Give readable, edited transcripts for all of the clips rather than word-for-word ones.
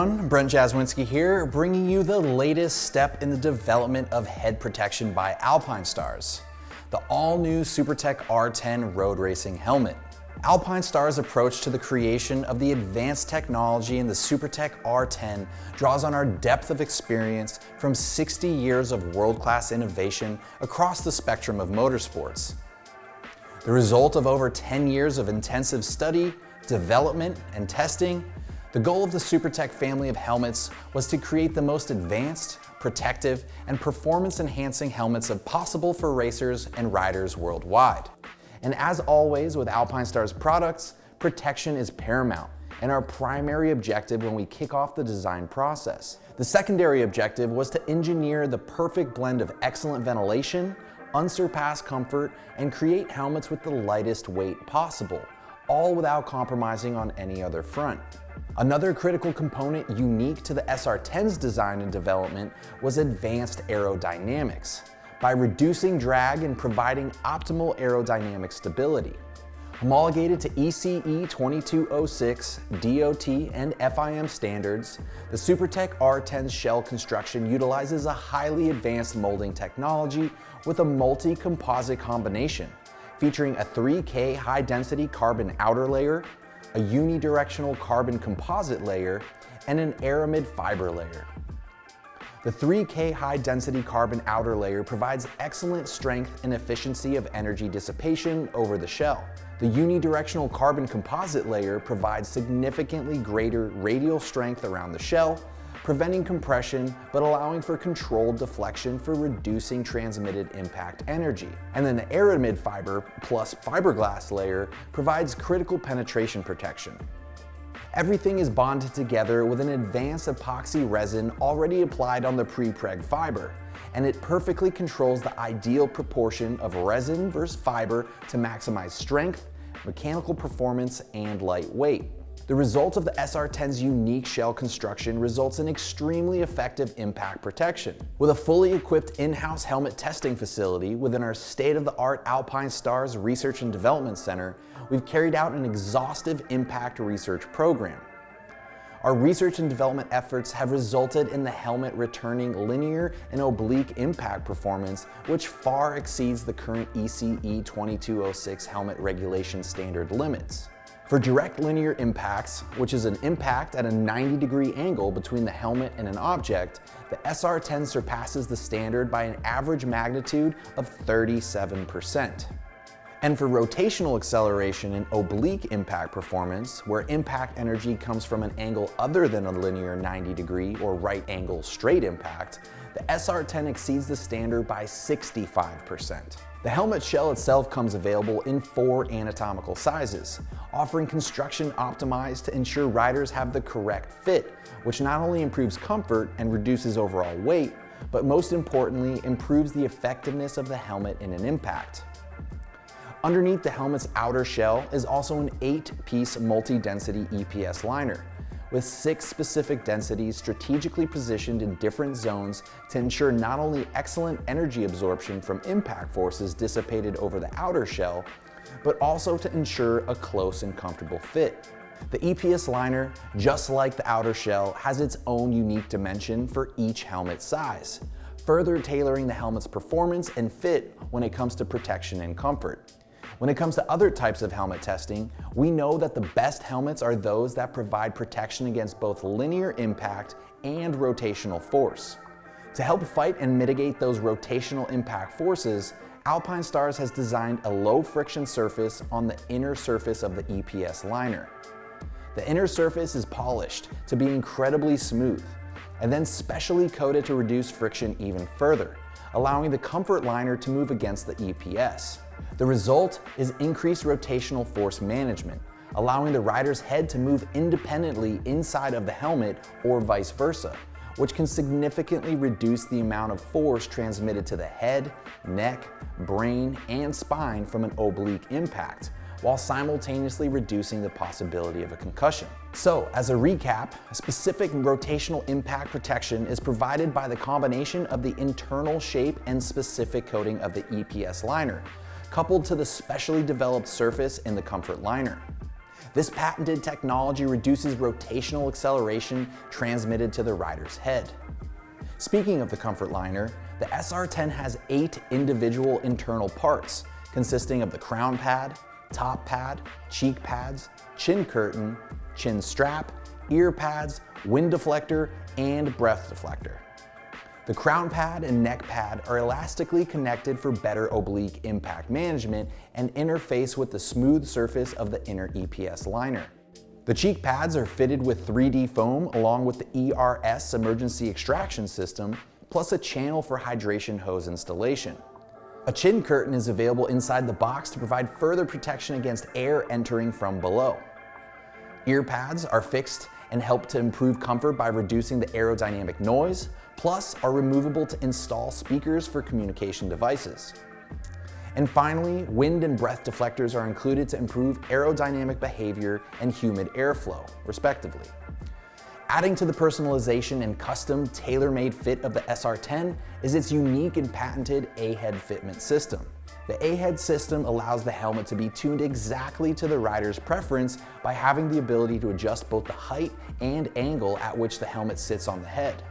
everyone, Brent Jaswinski here, bringing you the latest step in the development of head protection by Alpinestars, the all-new Supertech R10 road racing helmet. Alpinestars' approach to the creation of the advanced technology in the Supertech R10 draws on our depth of experience from 60 years of world-class innovation across the spectrum of motorsports. The result of over 10 years of intensive study, development, and testing, the goal of the Supertech family of helmets was to create the most advanced, protective, and performance-enhancing helmets possible for racers and riders worldwide. And as always with Alpinestars products, protection is paramount and our primary objective when we kick off the design process. The secondary objective was to engineer the perfect blend of excellent ventilation, unsurpassed comfort, and create helmets with the lightest weight possible, all without compromising on any other front. Another critical component unique to the SR10's design and development was advanced aerodynamics, by reducing drag and providing optimal aerodynamic stability. Homologated to ECE 2206, DOT, and FIM standards, the Supertech R10's shell construction utilizes a highly advanced molding technology with a multi-composite combination, featuring a 3K high-density carbon outer layer, a unidirectional carbon composite layer, and an aramid fiber layer. The 3K high-density carbon outer layer provides excellent strength and efficiency of energy dissipation over the shell. The unidirectional carbon composite layer provides significantly greater radial strength around the shell, preventing compression but allowing for controlled deflection for reducing transmitted impact energy. And then the aramid fiber plus fiberglass layer provides critical penetration protection. Everything is bonded together with an advanced epoxy resin already applied on the pre-preg fiber, and it perfectly controls the ideal proportion of resin versus fiber to maximize strength, mechanical performance, and lightweight. The result of the SR10's unique shell construction results in extremely effective impact protection. With a fully equipped in-house helmet testing facility within our state-of-the-art Alpinestars Research and Development Center, we've carried out an exhaustive impact research program. Our research and development efforts have resulted in the helmet returning linear and oblique impact performance, which far exceeds the current ECE 2206 helmet regulation standard limits. For direct linear impacts, which is an impact at a 90-degree angle between the helmet and an object, the SR10 surpasses the standard by an average magnitude of 37%. And for rotational acceleration and oblique impact performance, where impact energy comes from an angle other than a linear 90-degree or right angle straight impact, the SR10 exceeds the standard by 65%. The helmet shell itself comes available in 4 anatomical sizes, offering construction optimized to ensure riders have the correct fit, which not only improves comfort and reduces overall weight, but most importantly, improves the effectiveness of the helmet in an impact. Underneath the helmet's outer shell is also an 8-piece multi-density EPS liner, with 6 specific densities strategically positioned in different zones to ensure not only excellent energy absorption from impact forces dissipated over the outer shell, but also to ensure a close and comfortable fit. The EPS liner, just like the outer shell, has its own unique dimension for each helmet size, further tailoring the helmet's performance and fit when it comes to protection and comfort. When it comes to other types of helmet testing, we know that the best helmets are those that provide protection against both linear impact and rotational force. To help fight and mitigate those rotational impact forces, Alpinestars has designed a low-friction surface on the inner surface of the EPS liner. The inner surface is polished to be incredibly smooth, and then specially coated to reduce friction even further, allowing the comfort liner to move against the EPS. The result is increased rotational force management, allowing the rider's head to move independently inside of the helmet or vice versa, which can significantly reduce the amount of force transmitted to the head, neck, brain, and spine from an oblique impact, while simultaneously reducing the possibility of a concussion. So, as a recap, specific rotational impact protection is provided by the combination of the internal shape and specific coating of the EPS liner, coupled to the specially developed surface in the comfort liner. This patented technology reduces rotational acceleration transmitted to the rider's head. Speaking of the comfort liner, the SR10 has 8 individual internal parts consisting of the crown pad, top pad, cheek pads, chin curtain, chin strap, ear pads, wind deflector, and breath deflector. The crown pad and neck pad are elastically connected for better oblique impact management and interface with the smooth surface of the inner EPS liner. The cheek pads are fitted with 3D foam along with the ERS emergency extraction system, plus a channel for hydration hose installation. A chin curtain is available inside the box to provide further protection against air entering from below. Ear pads are fixed and help to improve comfort by reducing the aerodynamic noise, plus are removable to install speakers for communication devices. And finally, wind and breath deflectors are included to improve aerodynamic behavior and humid airflow, respectively. Adding to the personalization and custom tailor-made fit of the SR10 is its unique and patented A-head fitment system. The A-head system allows the helmet to be tuned exactly to the rider's preference by having the ability to adjust both the height and angle at which the helmet sits on the head.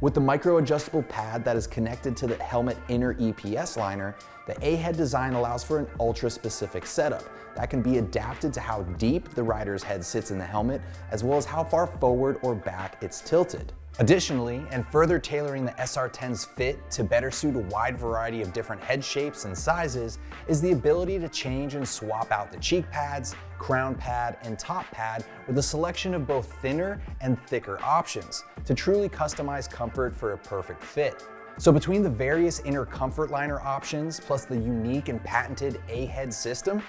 With the micro-adjustable pad that is connected to the helmet inner EPS liner, the A-head design allows for an ultra-specific setup that can be adapted to how deep the rider's head sits in the helmet, as well as how far forward or back it's tilted. Additionally, and further tailoring the SR10's fit to better suit a wide variety of different head shapes and sizes, is the ability to change and swap out the cheek pads, crown pad, and top pad with a selection of both thinner and thicker options to truly customize comfort for a perfect fit. So between the various inner comfort liner options plus the unique and patented A-head system,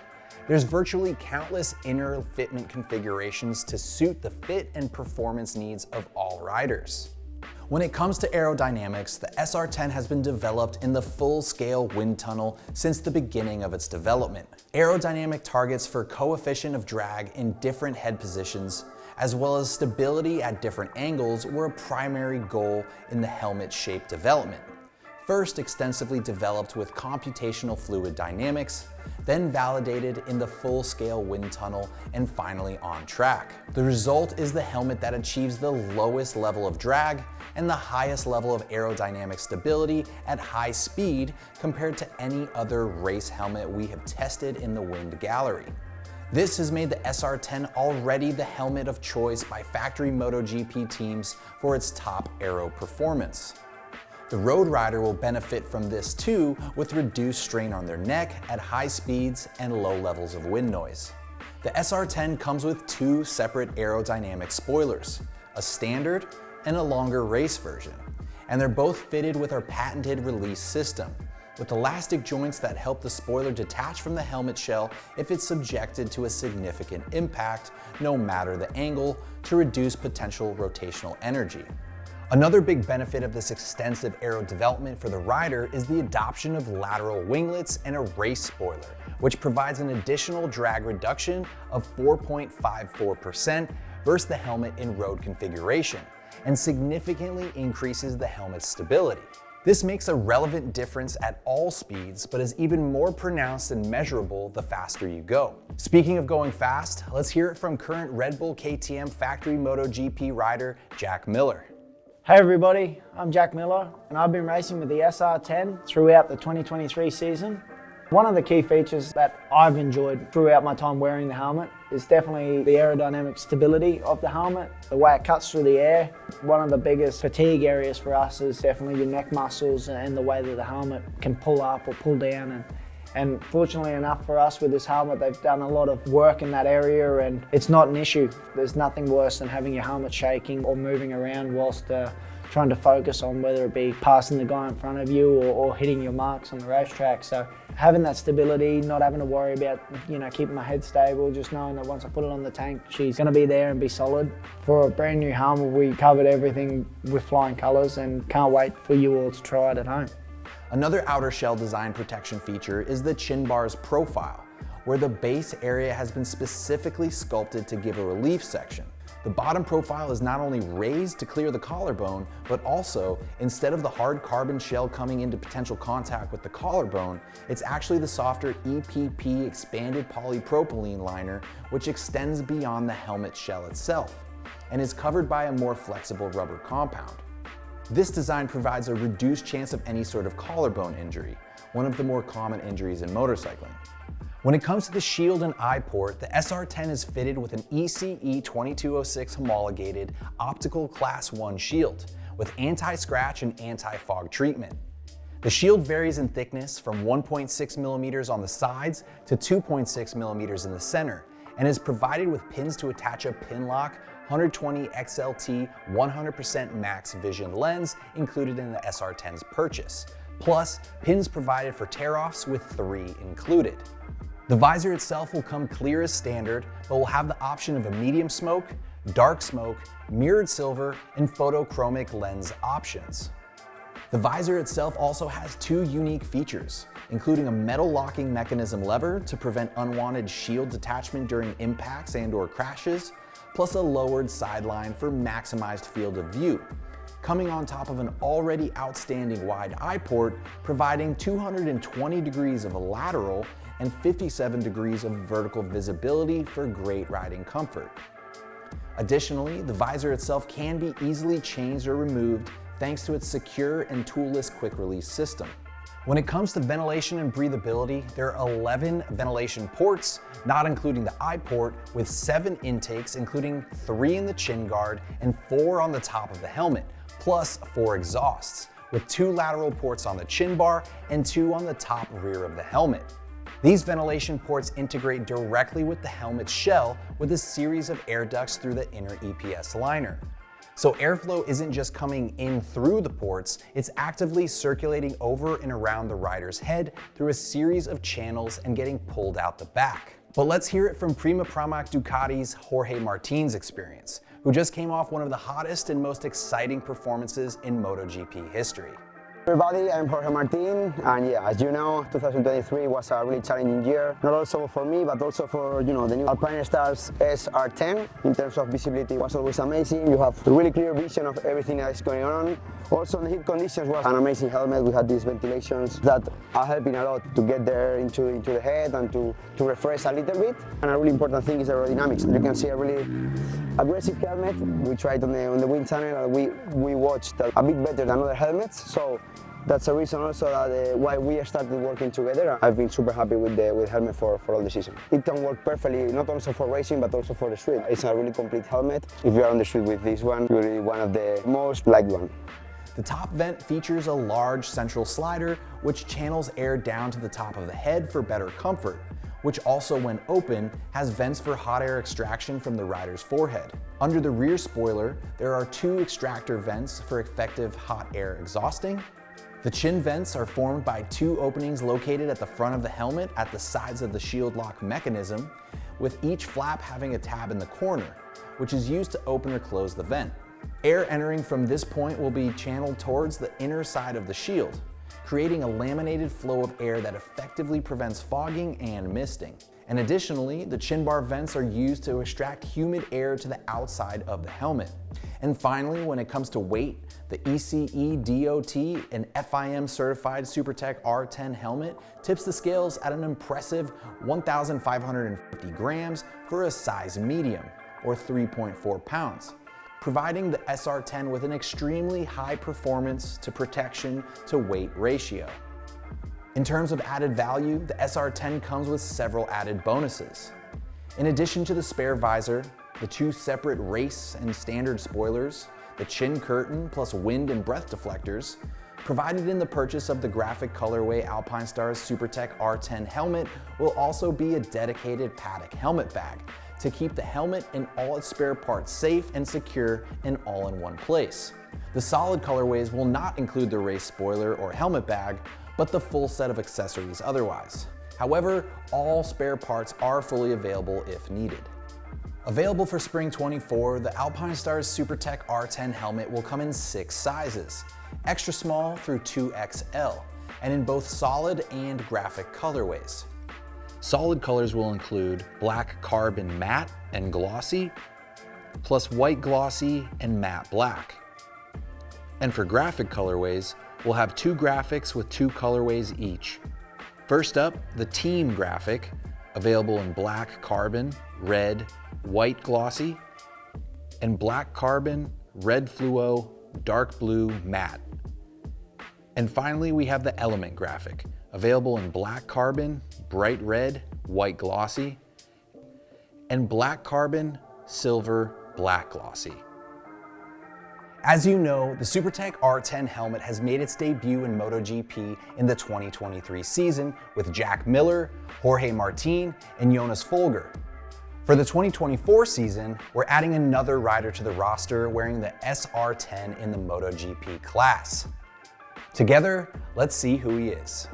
there's virtually countless inner fitment configurations to suit the fit and performance needs of all riders. When it comes to aerodynamics, the SR10 has been developed in the full-scale wind tunnel since the beginning of its development. Aerodynamic targets for coefficient of drag in different head positions, as well as stability at different angles, were a primary goal in the helmet shape development. First extensively developed with computational fluid dynamics, then validated in the full-scale wind tunnel, and finally on track. The result is the helmet that achieves the lowest level of drag and the highest level of aerodynamic stability at high speed compared to any other race helmet we have tested in the wind gallery. This has made the SR10 already the helmet of choice by factory MotoGP teams for its top aero performance. The road rider will benefit from this too, with reduced strain on their neck at high speeds and low levels of wind noise. The SR10 comes with 2 separate aerodynamic spoilers, a standard and a longer race version, and they're both fitted with our patented release system, with elastic joints that help the spoiler detach from the helmet shell if it's subjected to a significant impact, no matter the angle, to reduce potential rotational energy. Another big benefit of this extensive aero development for the rider is the adoption of lateral winglets and a race spoiler, which provides an additional drag reduction of 4.54% versus the helmet in road configuration, and significantly increases the helmet's stability. This makes a relevant difference at all speeds, but is even more pronounced and measurable the faster you go. Speaking of going fast, let's hear it from current Red Bull KTM factory MotoGP rider, Jack Miller. Hey everybody, I'm Jack Miller and I've been racing with the SR10 throughout the 2023 season. One of the key features that I've enjoyed throughout my time wearing the helmet is definitely the aerodynamic stability of the helmet, the way it cuts through the air. One of the biggest fatigue areas for us is definitely your neck muscles and the way that the helmet can pull up or pull down. And fortunately enough for us with this helmet, they've done a lot of work in that area and it's not an issue. There's nothing worse than having your helmet shaking or moving around whilst trying to focus on whether it be passing the guy in front of you or hitting your marks on the racetrack. So having that stability, not having to worry about keeping my head stable, just knowing that once I put it on the tank, she's going to be there and be solid. For a brand new helmet, we covered everything with flying colours and can't wait for you all to try it at home. Another outer shell design protection feature is the chin bar's profile, where the base area has been specifically sculpted to give a relief section. The bottom profile is not only raised to clear the collarbone, but also, instead of the hard carbon shell coming into potential contact with the collarbone, it's actually the softer EPP expanded polypropylene liner, which extends beyond the helmet shell itself and is covered by a more flexible rubber compound. This design provides a reduced chance of any sort of collarbone injury, one of the more common injuries in motorcycling. When it comes to the shield and eye port, the SR10 is fitted with an ECE 2206 homologated optical class 1 shield with anti-scratch and anti-fog treatment. The shield varies in thickness from 1.6 millimeters on the sides to 2.6 millimeters in the center and is provided with pins to attach a pin lock 120 XLT 100% max vision lens included in the SR10's purchase, plus pins provided for tear-offs with 3 included. The visor itself will come clear as standard, but will have the option of a medium smoke, dark smoke, mirrored silver, and photochromic lens options. The visor itself also has 2 unique features, including a metal locking mechanism lever to prevent unwanted shield detachment during impacts and/or crashes, plus a lowered sideline for maximized field of view, coming on top of an already outstanding wide eye port, providing 220 degrees of lateral and 57 degrees of vertical visibility for great riding comfort. Additionally, the visor itself can be easily changed or removed thanks to its secure and toolless quick release system. When it comes to ventilation and breathability, there are 11 ventilation ports, not including the eye port, with 7 intakes, including 3 in the chin guard and 4 on the top of the helmet, plus 4 exhausts, with 2 lateral ports on the chin bar and 2 on the top rear of the helmet. These ventilation ports integrate directly with the helmet's shell with a series of air ducts through the inner EPS liner. So airflow isn't just coming in through the ports, it's actively circulating over and around the rider's head through a series of channels and getting pulled out the back. But let's hear it from Prima Pramac Ducati's Jorge Martin's experience, who just came off one of the hottest and most exciting performances in MotoGP history. Everybody, I'm Jorge Martin, and yeah, as you know, 2023 was a really challenging year, not also for me, but also for the new Alpinestars R10. In terms of visibility, it was always amazing. You have a really clear vision of everything that is going on. Also, the heat conditions was an amazing helmet. We had these ventilations that are helping a lot to get there into the head and to refresh a little bit. And a really important thing is aerodynamics. You can see a really aggressive helmet. We tried on the wind tunnel, and we watched a bit better than other helmets. So that's a reason also that why we started working together. I've been super happy with the helmet for all the season. It can work perfectly, not also for racing, but also for the street. It's a really complete helmet. If you are on the street with this one, you'll be one of the most liked one. The top vent features a large central slider, which channels air down to the top of the head for better comfort, which also, when open, has vents for hot air extraction from the rider's forehead. Under the rear spoiler, there are 2 extractor vents for effective hot air exhausting. The chin vents are formed by 2 openings located at the front of the helmet at the sides of the shield lock mechanism, with each flap having a tab in the corner, which is used to open or close the vent. Air entering from this point will be channeled towards the inner side of the shield, creating a laminated flow of air that effectively prevents fogging and misting. And additionally, the chin bar vents are used to extract humid air to the outside of the helmet. And finally, when it comes to weight, the ECE DOT and FIM certified Supertech R10 helmet tips the scales at an impressive 1,550 grams for a size medium, or 3.4 pounds, providing the SR10 with an extremely high performance to protection to weight ratio. In terms of added value, the SR10 comes with several added bonuses. In addition to the spare visor, the 2 separate race and standard spoilers, the chin curtain plus wind and breath deflectors, provided in the purchase of the graphic colorway Alpinestars Supertech R10 helmet, will also be a dedicated paddock helmet bag to keep the helmet and all its spare parts safe and secure and all in one place. The solid colorways will not include the race spoiler or helmet bag, but the full set of accessories otherwise. However, all spare parts are fully available if needed. Available for Spring 24, the Alpinestars Supertech R10 helmet will come in 6 sizes, extra small through 2XL, and in both solid and graphic colorways. Solid colors will include black carbon matte and glossy, plus white glossy and matte black. And for graphic colorways, we'll have 2 graphics with 2 colorways each. First up, the team graphic, available in black carbon, red, white glossy, and black carbon, red fluo, dark blue matte. And finally, we have the element graphic, available in black carbon, bright red, white glossy, and black carbon, silver, black glossy. As you know, the Supertech R10 helmet has made its debut in MotoGP in the 2023 season with Jack Miller, Jorge Martin, and Jonas Folger. For the 2024 season, we're adding another rider to the roster wearing the SR10 in the MotoGP class. Together, let's see who he is.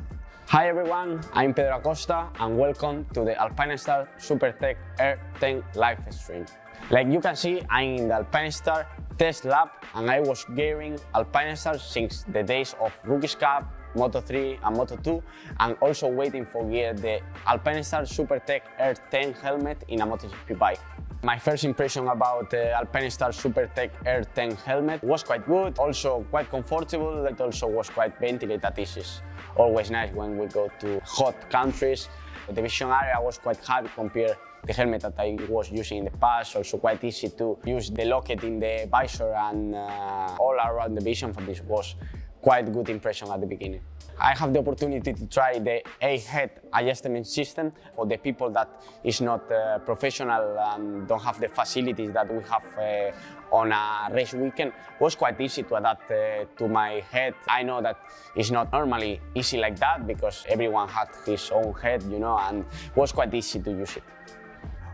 Hi everyone, I'm Pedro Acosta and welcome to the Alpinestars Supertech R10 live stream. Like you can see, I'm in the Alpinestars test lab and I was gearing Alpinestars since the days of Rookies Cup, Moto3 and Moto2, and also waiting for gear the Alpinestars Supertech R10 helmet in a MotoGP bike. My first impression about the Alpinestars Supertech R10 helmet was quite good, also quite comfortable, it also was quite ventilated. This is always nice when we go to hot countries. The vision area was quite happy compared to the helmet that I was using in the past, also quite easy to use the locket in the visor and all around the vision for this was quite good impression at the beginning. I have the opportunity to try the A-head adjustment system for the people that is not professional and don't have the facilities that we have on a race weekend. It was quite easy to adapt to my head. I know that it's not normally easy like that because everyone had his own head, you know, and it was quite easy to use it.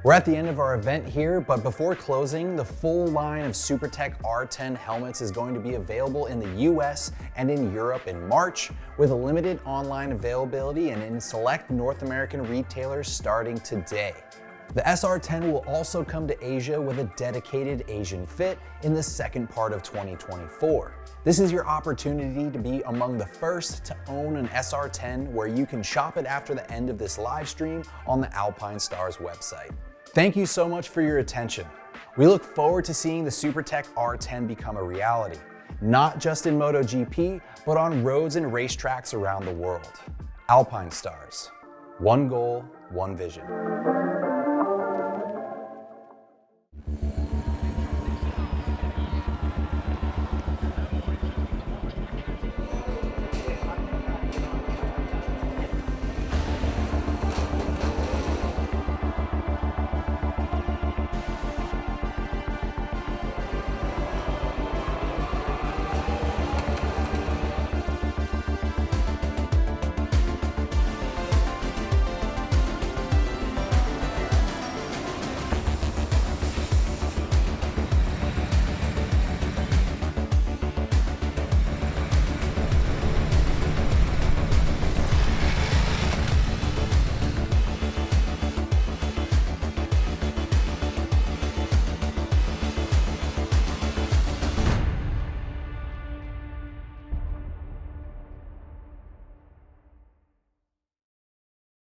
We're at the end of our event here, but before closing, the full line of Supertech R10 helmets is going to be available in the US and in Europe in March, with limited online availability and in select North American retailers starting today. The SR10 will also come to Asia with a dedicated Asian fit in the second part of 2024. This is your opportunity to be among the first to own an SR10, where you can shop it after the end of this live stream on the Alpinestars website. Thank you so much for your attention. We look forward to seeing the Supertech R10 become a reality, not just in MotoGP, but on roads and racetracks around the world. Alpinestars, one goal, one vision.